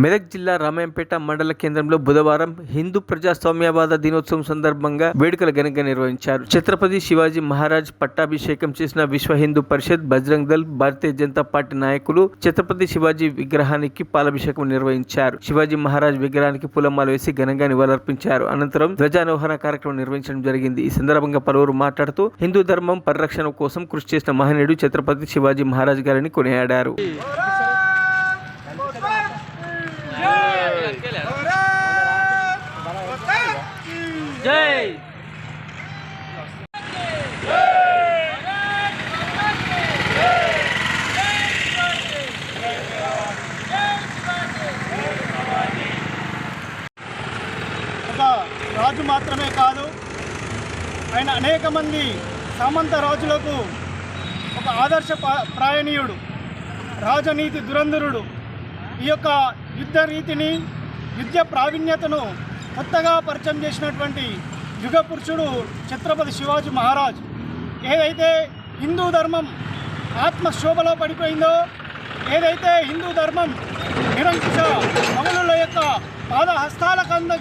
మెదక్ జిల్లా రామాయంపేట మండల కేంద్రంలో బుధవారం హిందూ ప్రజాస్వామ్యవాద దినోత్సవం సందర్భంగా వేడుకలు ఘనంగా నిర్వహించారు. ఛత్రపతి శివాజీ మహారాజ్ పట్టాభిషేకం చేసిన విశ్వ హిందూ పరిషత్, బజరంగ్ దళ్, భారతీయ జనతా పార్టీ నాయకులు ఛత్రపతి శివాజీ విగ్రహానికి పాలాభిషేకం నిర్వహించారు. శివాజీ మహారాజ్ విగ్రహానికి పూలమాల వేసి ఘనంగా నివాళులర్పించారు. అనంతరం ధ్వజారోహణ కార్యక్రమం నిర్వహించడం జరిగింది. ఈ సందర్భంగా పలువురు మాట్లాడుతూ హిందూ ధర్మం పరిరక్షణ కోసం కృషి చేసిన మహనీయుడు ఛత్రపతి శివాజీ మహారాజ్ గారిని కొనియాడారు. జై ఒక రాజు మాత్రమే కాదు, ఆయన అనేక మంది సామంత రాజులకు ఒక ఆదర్శ ప్రాయణీయుడు, రాజనీతి దురంధరుడు. ఈ యొక్క యుద్ధ రీతిని, యుద్ధ ప్రావీణ్యతను కొత్తగా పరిచయం చేసినటువంటి యుగ పురుషుడు ఛత్రపతి శివాజీ మహారాజ్. ఏదైతే హిందూ ధర్మం ఆత్మశోభలో పడిపోయిందో, ఏదైతే హిందూ ధర్మం నిరంకుశ మొఘలుల యొక్క పాదహస్తాల కంద